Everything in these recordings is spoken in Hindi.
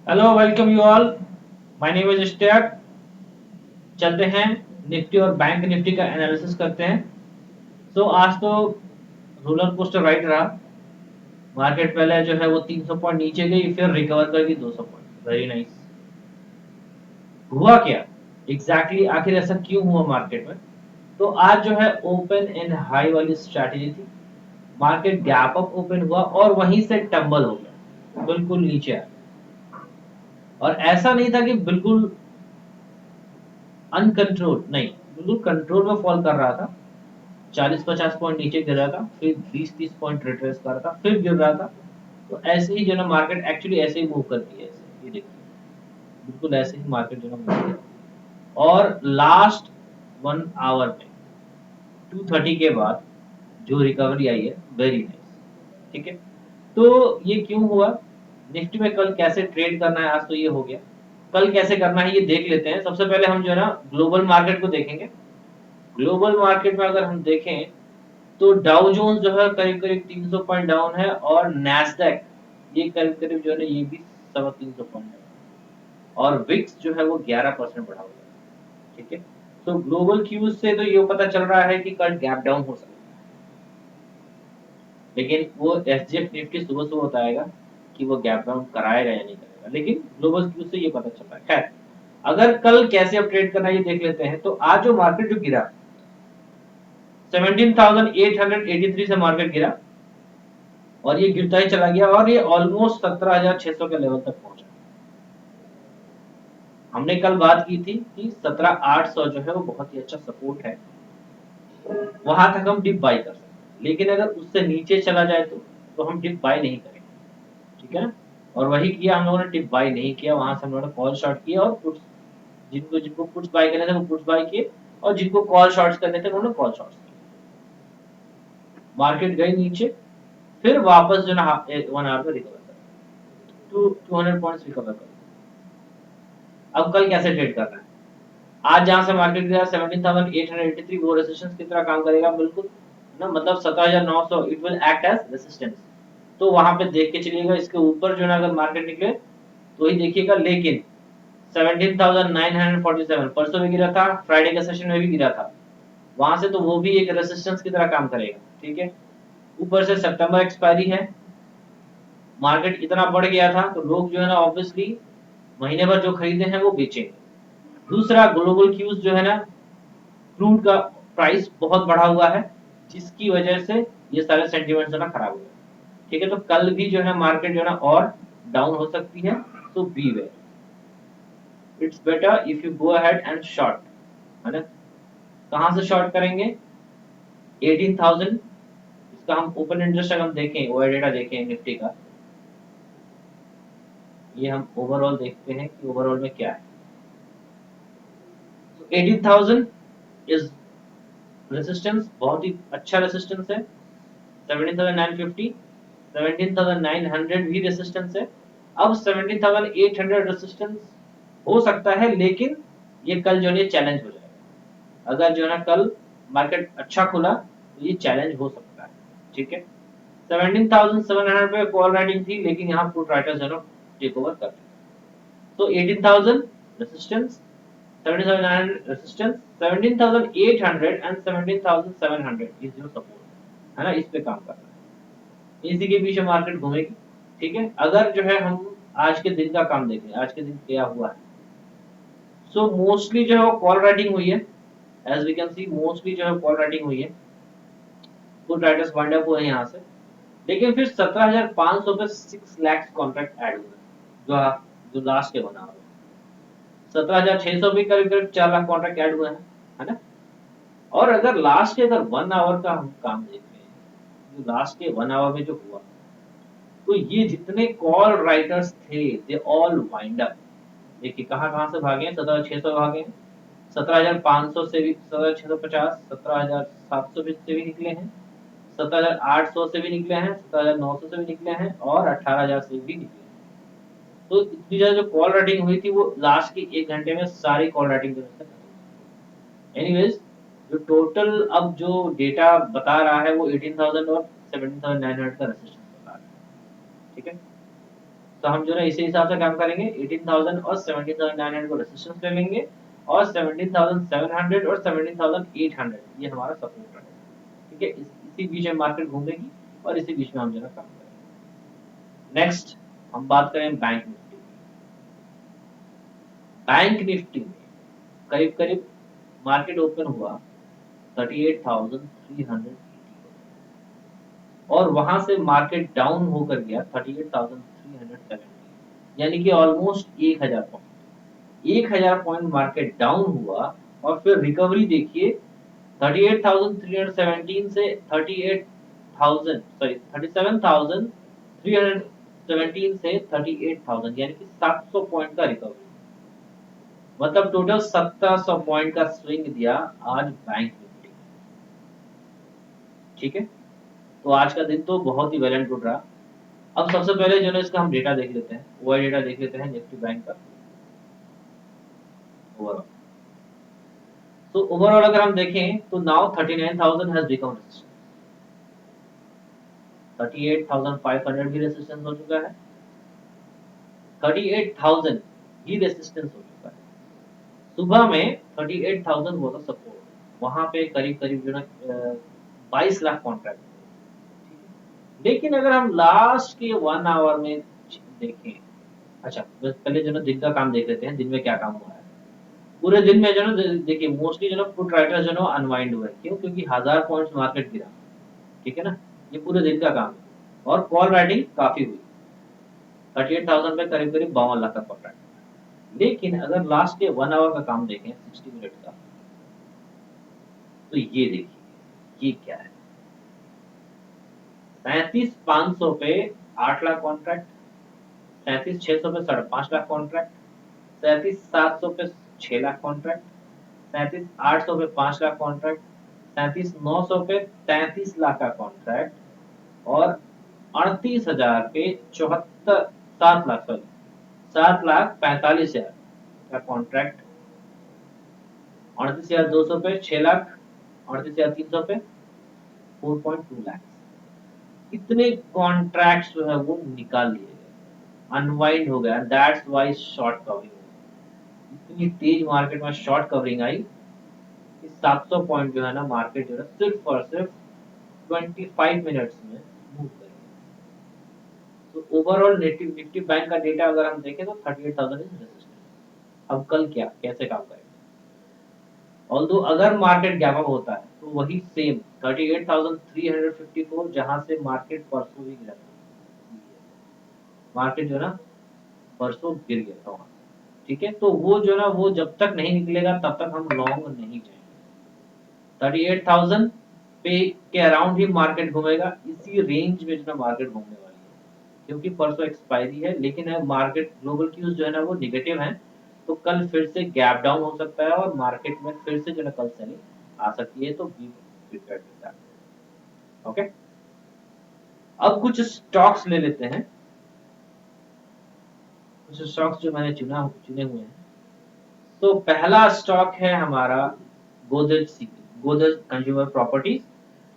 Hello welcome you all. My name is Ishtiaq. चलते हैं निफ्टी और बैंक निफ्टी का एनालिसिस करते हैं। आज तो रोलर कोस्टर राइड रहा। मार्केट पहले जो है वो 300 पॉइंट नीचे गई, फिर रिकवर कर गई 200 पॉइंट। Very nice. हुआ क्या एग्जैक्टली आखिर ऐसा क्यों हुआ मार्केट में? तो आज जो है ओपन एंड हाई वाली स्ट्रैटेजी थी। मार्केट गैप अप ओपन हुआ और वहीं से टंबल हो गया, बिल्कुल नीचे आ गया। और ऐसा नहीं था कि बिल्कुल अनकंट्रोल, नहीं, बिल्कुल कंट्रोल में फॉल कर रहा था। 40-50 पॉइंट नीचे गिर रहा था, फिर 20-30 पॉइंट रिट्रेस कर रहा था, फिर गिर रहा था। तो ऐसे ही जो ना मार्केट एक्चुअली ऐसे ही मूव करती है, ऐसे ये देखिए, बिल्कुल ऐसे ही मार्केट जो ना मूव करती है। और लास्ट 1 आवर में 230 के बाद जो रिकवरी आई है, वेरी नाइस। ठीक है। तो ये क्यों हुआ? निफ्टी में कल कैसे ट्रेड करना है, आज तो ये हो गया। कल कैसे करना है ये देख लेते हैं। सबसे पहले हम जो है ना ग्लोबल मार्केट को देखेंगे। ग्लोबल मार्केट में अगर हम देखें तो डाउ जोन्स जो है करीब करीब 300 पॉइंट डाउन है, और नैस्डैक ये करीब करीब जो है ना ये भी 350 पॉइंट है। और विक्स जो है वो 11% बढ़ा हुआ है। ठीक है। तो ग्लोबल क्यूज से तो ये पता चल रहा है कि कल गैप डाउन हो सकता है, लेकिन वो एसजीएफ निफ्टी सुबह सुबह बताएगा कि वो गैप डाउन कराएगा या नहीं करेगा। लेकिन ग्लोबल क्यूज से ये पता चल रहा है। खैर, अगर कल कैसे अब ट्रेड करना है ये देख लेते हैं। तो आज जो मार्केट जो गिरा, 17,883 से मार्केट गिरा, और ये गिरता ही चला गया, और ये ऑलमोस्ट 17,600 के लेवल तक पहुंचा। हमने कल बात की थी कि 17,800 जो है वो बहुत ही अच्छा सपोर्ट है, वहां तक हम डिप बाई कर सकते हैं। लेकिन अगर उससे नीचे चला जाए तो हम डिप बाई नहीं करेंगे। ठीक है ना? और वही किया हम लोगों ने, डिप बाई नहीं किया, वहां से हम लोगों ने कॉल शॉर्ट किया, और पुट्स, जिनको जिनको पुट्स बाई करने थे वो पुट्स बाई किए, और जिनको कॉल शॉर्ट्स करने थे उन्होंने कॉल शॉर्ट्स किए। मार्केट गई नीचे, फिर वापस जो ना 1 आवर में रिकवर कर, 200 पॉइंट्स रिकवर कर। अब कल कैसे ट्रेड करना है? आज जहां से मार्केट गया 17,883, वो रेजिस्टेंस की तरह काम करेगा, बिल्कुल ना, मतलब 17,900 it will act as resistance. तो वहां पे देख के चलिएगा, इसके ऊपर जो है ना अगर मार्केट निकले तो ही देखिएगा। लेकिन 17,947 परसों भी गिरा था, फ्राइडे के सेशन में भी गिरा था, वहां से तो वो भी एक रेजिस्टेंस की तरह काम करेगा। ठीक है। ऊपर से सितंबर एक्सपायरी है, मार्केट इतना बढ़ गया था तो लोग जो है ना ऑब्वियसली महीने भर जो खरीदे हैं वो बेचेंगे। दूसरा, ग्लोबल क्यूज जो है ना, क्रूड का प्राइस बहुत बढ़ा हुआ है, जिसकी वजह से ये सारे सेंटीमेंट जो है ना खराब हुए। ठीक है। तो कल भी जो है मार्केट जो है ना और डाउन हो सकती है। तो beware, it's better if you go ahead and short, है ना? कहां से शॉर्ट करेंगे? 18,000। इसका हम ओपन इंटरेस्ट अगर हम देखें, वो डेटा देखें निफ्टी का, ये हम ओवरऑल देखते हैं कि ओवरऑल में क्या है। तो 18,000 इज रेजिस्टेंस, बहुत ही अच्छा रेजिस्टेंस है। 17,950, 17,900 भी रेजिस्टेंस है। अब 17,800 रेजिस्टेंस हो सकता है, लेकिन ये कल जो है चैलेंज हो जाएगा। अगर जो है ना कल मार्केट अच्छा खुला तो ये चैलेंज हो सकता है। ठीक है। 17,700 पे कॉल राइटिंग थी, लेकिन यहाँ पुट राइटर्स जो टेक ओवर कर चुके हैं। तो 18,000 resistance, 17,900 resistance, 17,800 and 17,700 is your support, है ना? इस पे काम करना है, इसी के पीछे मार्केट घूमेगी। ठीक है। अगर जो है हम आज के दिन का काम देखें, आज के दिन क्या हुआ है। मोस्टली जो है वो कॉल राइटिंग हुई है। As we can see, mostly जो है कॉल राइटिंग हुई है, पुट राइटर्स वाइंड अप हुए हैं यहाँ से। लेकिन फिर 17,500 पे 6 लाख कॉन्ट्रैक्ट ऐड हुए, जो लास्ट के बना हुआ। 17,600 भी करीब करीब 4 लाख कॉन्ट्रैक्ट ऐड हुए हैं, है ना? और अगर लास्ट के अगर 1 आवर का हम काम देखें, जो लास्ट के 1 आवर में जो हुआ, तो ये जितने कॉल राइटर्स थे दे ऑल वाइंड अप। देखिए कहाँ कहाँ से भागे हैं। 17,600 भागे हैं, 17,500 से भी, 17,650, 17,700 से भी निकले हैं, 17,800 से भी निकले हैं, 17,900 से भी निकले हैं, और 18,000 से भी निकले हैं। तो इतनी ज्यादा जो कॉल राइटिंग हुई थी वो लास्ट के 1 घंटे में सारी कॉल राइटिंग जो है। एनीवेज, जो टोटल अब जो डेटा बता रहा है वो 18,000 और 17,900 का रेजिस्टेंस बता रहा है। ठीक है। तो हम जो है इसी हिसाब से काम करेंगे, 18,000 और 17,900 को रेजिस्टेंस ले लेंगे और 17,700 और 17,800 ये हमारा सपोर्ट रहेगा। ठीक है, इसी बीच में मार्केट घूमेगी और इसी बीच में हम जो है काम करेंगे। नेक्स्ट हम बात करें बैंक निफ्टी की। बैंक निफ्टी में करीब करीब मार्केट ओपन हुआ 38,380 और वहां से मार्केट डाउन होकर गया 38,370, यानी कि almost 1000 point, 1000 point market down हुआ और फिर रिकवरी देखिए 38,317 से 38,000 सॉरी 37,317 से 38,000, यानी कि 700 पॉइंट का रिकवरी, मतलब टोटल 1700 पॉइंट का स्विंग दिया आज बैंक निफ्टी। ठीक है, तो आज का दिन तो बहुत ही वेल एंड गुड रहा। अब सबसे पहले जो है इसका हम डेटा देख लेते हैं, वो डेटा देख लेते हैं निफ्टी बैंक का ओवरऑल। तो ओवरऑल अगर हम देखें तो नाउ 39,000 हैज बिकम रेजिस्टेंस, 38,500 भी रेजिस्टेंस हो चुका है, 38,000 ही रेजिस्टेंस हो चुका है। सुबह में 38,000 वो था सपोर्ट, वहां पे करीब करीब जो है 22 लाख कॉन्ट्रैक्ट। लेकिन अगर हम लास्ट के 1 आवर में देखें, अच्छा पहले जो है दिन का काम देख लेते हैं, दिन में क्या काम हुआ है। पूरे दिन में जो है देखिए मोस्टली जो है पुट राइटर्स जो है अनवाइंड हुए, क्यों, क्योंकि 1000 पॉइंट्स मार्केट गिरा। ठीक है ना, ये पूरे दिन का काम है और कॉल राइटिंग काफी हुई, 38,000 पे करीब करीब 52 लाख का कॉन्ट्रैक्ट। लेकिन अगर लास्ट के 1 आवर का काम देखें 60 मिनट का, तो ये देखिए ये क्या है, 37,500 पे 8 लाख कॉन्ट्रैक्ट, 37,600 पे 5.5 लाख कॉन्ट्रैक्ट, 37,700 पे 6 लाख कॉन्ट्रैक्ट, 37,800 पे 5 लाख कॉन्ट्रैक्ट, 37,900 पे 33 लाख का कॉन्ट्रैक्ट और 38,000 पे 74 7 लाख सॉरी 7,45,000 का कॉन्ट्रैक्ट, 38,200 पे 6 लाख, 38,300 पे 4.2 लाख। इतने कॉन्ट्रैक्ट्स जो है वो निकाल लिए गए, अनवाइंड हो गया, दैट्स वाई शॉर्ट कवरिंग, इतनी तेज मार्केट में शॉर्ट कवरिंग आई कि 700 पॉइंट जो है ना मार्केट जो है सिर्फ और सिर्फ 25 मिनट्स में मूव करेगी। तो ओवरऑल निफ्टी बैंक का डेटा अगर हम देखें तो 38,000 इज रेजिस्टेंस। अब कल क्या कैसे काम करेगा, ऑल्दो अगर मार्केट गैप अप होता है तो वही सेम 38,354 जहां से मार्केट परसों भी गिरा था, मार्केट जो है ना परसों गिर गया था वहां। ठीक है, तो वो जो है ना वो जब तक नहीं निकलेगा तब तक हम लॉन्ग नहीं जाएंगे। 38,000 पे के अराउंड ही मार्केट घूमेगा, इसी रेंज में जो मार्केट घूमने वाली है, क्योंकि परसों एक्सपायरी है। लेकिन मार्केट ग्लोबल क्यूज जो है ना वो निगेटिव है, तो कल फिर से गैप डाउन हो सकता है और मार्केट में फिर से जो है कल सेलिंग आ सकती है, तो be prepared with that. Okay, अब कुछ स्टॉक्स ले लेते हैं, कुछ स्टॉक्स जो मैंने चुने हुए हैं। तो पहला स्टॉक है हमारा गोदरेज कंज्यूमर प्रॉपर्टीज,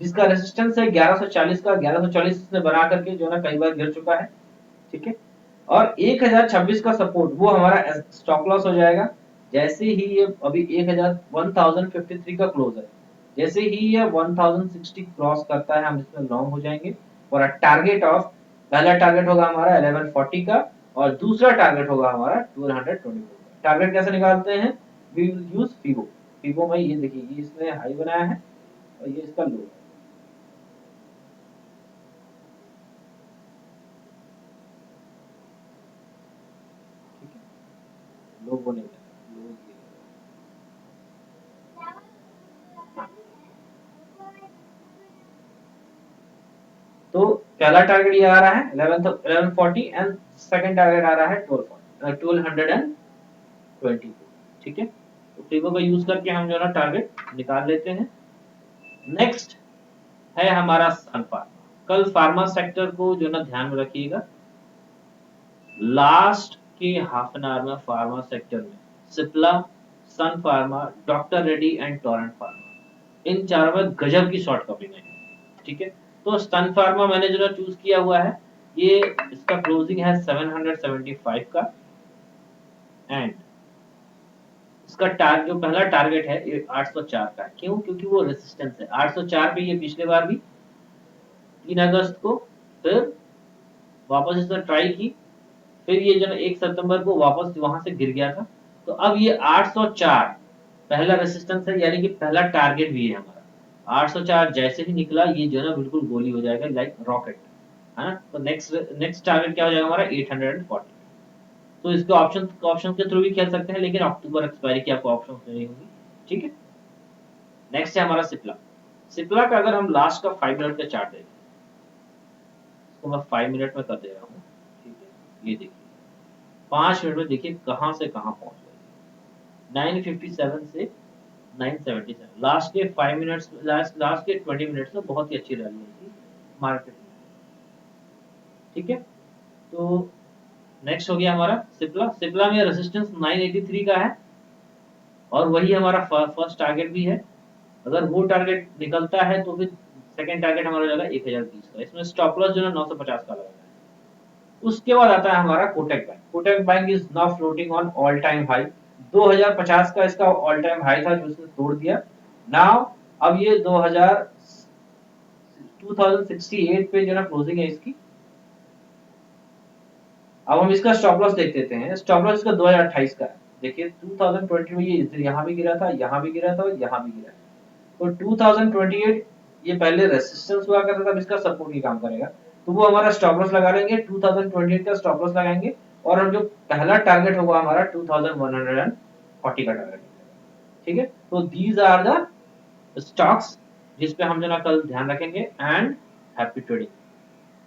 जिसका रेजिस्टेंस है 1140 का, 1140 ने बना करके जो है ना कई बार गिर चुका है। ठीक है, और 1026 का सपोर्ट वो हमारा स्टॉप लॉस हो जाएगा। जैसे ही ये अभी 1053 का क्लोज है, जैसे ही ये 1060 क्रॉस करता है हम इसमें लॉन्ग हो जाएंगे। और टारगेट ऑफ, पहला टारगेट होगा हमारा 1140 का और दूसरा टारगेट होगा हमारा 1224 का। टारगेट कैसे निकालते हैं, वी विल यूज फिबो। फिबो में ये देखिए ये इसने हाई बनाया है और ये इसका लो है। ठीक है, लो बोले लो ये, हाँ। तो पहला टारगेट ये आ रहा है 1140 एंड सेकंड टारगेट आ रहा है 1222। ठीक है, तो फिबो का यूज करके हम जो है ना टारगेट निकाल लेते हैं। नेक्स्ट है हमारा सन फार्मा। कल फार्मा सेक्टर को जो है ना ध्यान में रखिएगा, लास्ट के हाफ एन आवर में फार्मा सेक्टर में सिप्ला, सन फार्मा, डॉक्टर रेड्डी एंड टोरेंट फार्मा, इन चारों में गजब की शॉर्ट कवरिंग है। ठीक है, तो सन फार्मा मैंने जो चूज किया हुआ है ये इसका क्लोजिंग है 775 का, एंड इसका जो पहला टारगेट है ये 804 का है। क्यों? क्योंकि वो रेजिस्टेंस है 804 पे। ये पिछले बार भी 3 अगस्त को फिर वापस इसने ट्राई की, फिर ये जो है 1 सितंबर को वापस वहां से गिर गया था। तो अब ये 804 पहला रेजिस्टेंस है, यानी कि पहला टारगेट भी है हमारा। 804 जैसे ही निकला ये जो है ना बिल्कुल गोली हो जाएगा, लाइक रॉकेट, है ना। तो नेक्स्ट नेक्स्ट टारगेट क्या हो जाएगा हमारा 840। तो इसके ऑप्शन के थ्रू भी खेल सकते हैं, लेकिन अक्टूबर एक्सपायरी की आपको ऑप्शन नहीं होगी, ठीक है। नेक्स्ट है हमारा सिप्ला। सिप्ला का अगर हम लास्ट का 5 मिनट का चार्ट देखें, इसको मैं 5 मिनट में कर दे रहा हूँ, ठीक है। ये देखिए 5 मिनट में देखिए कहां से कहां पहुंच गए, 957 से 977। लास्ट के 5 मिनट्स, लास्ट के 20 मिनट्स में बहुत ही अच्छी रैली है थी मार्केट में, ठीक है। तो नेक्स्ट हो गया हमारा सिप्ला। सिप्ला में रेजिस्टेंस 983 का है, और वही हमारा फर्स्ट टारगेट भी है। अगर वो टारगेट निकलता है तो फिर सेकंड टारगेट हमारा हो जाएगा 1020 का। इसमें स्टॉप लॉस जो है 950 का लगाना है। उसके बाद आता है हमारा Kotak bank. Kotak bank is now floating on all time high. 2050 का इसका ऑल टाइम हाई था जो इसने तोड़ दिया। नाउ अब ये 2068 पे जो है क्लोजिंग है इसकी। अब हम इसका स्टॉप लॉस देख लेते हैं। स्टॉप लॉस इसका 2028 का है। देखिए 2020 में ये यहाँ भी गिरा था, यहाँ भी गिरा था और यहाँ भी गिरा। तो 2028 ये पहले रेसिस्टेंस हुआ करता था, अब इसका सपोर्ट ही काम करेगा। तो वो हमारा स्टॉप लॉस लगा लेंगे, 2028 का स्टॉप लॉस लगाएंगे, और हम जो पहला टारगेट होगा हमारा 2140 का टारगेट, ठीक है। तो दीज आर द स्टॉक्स जिस पे हम जो ना कल ध्यान रखेंगे। And happy trading.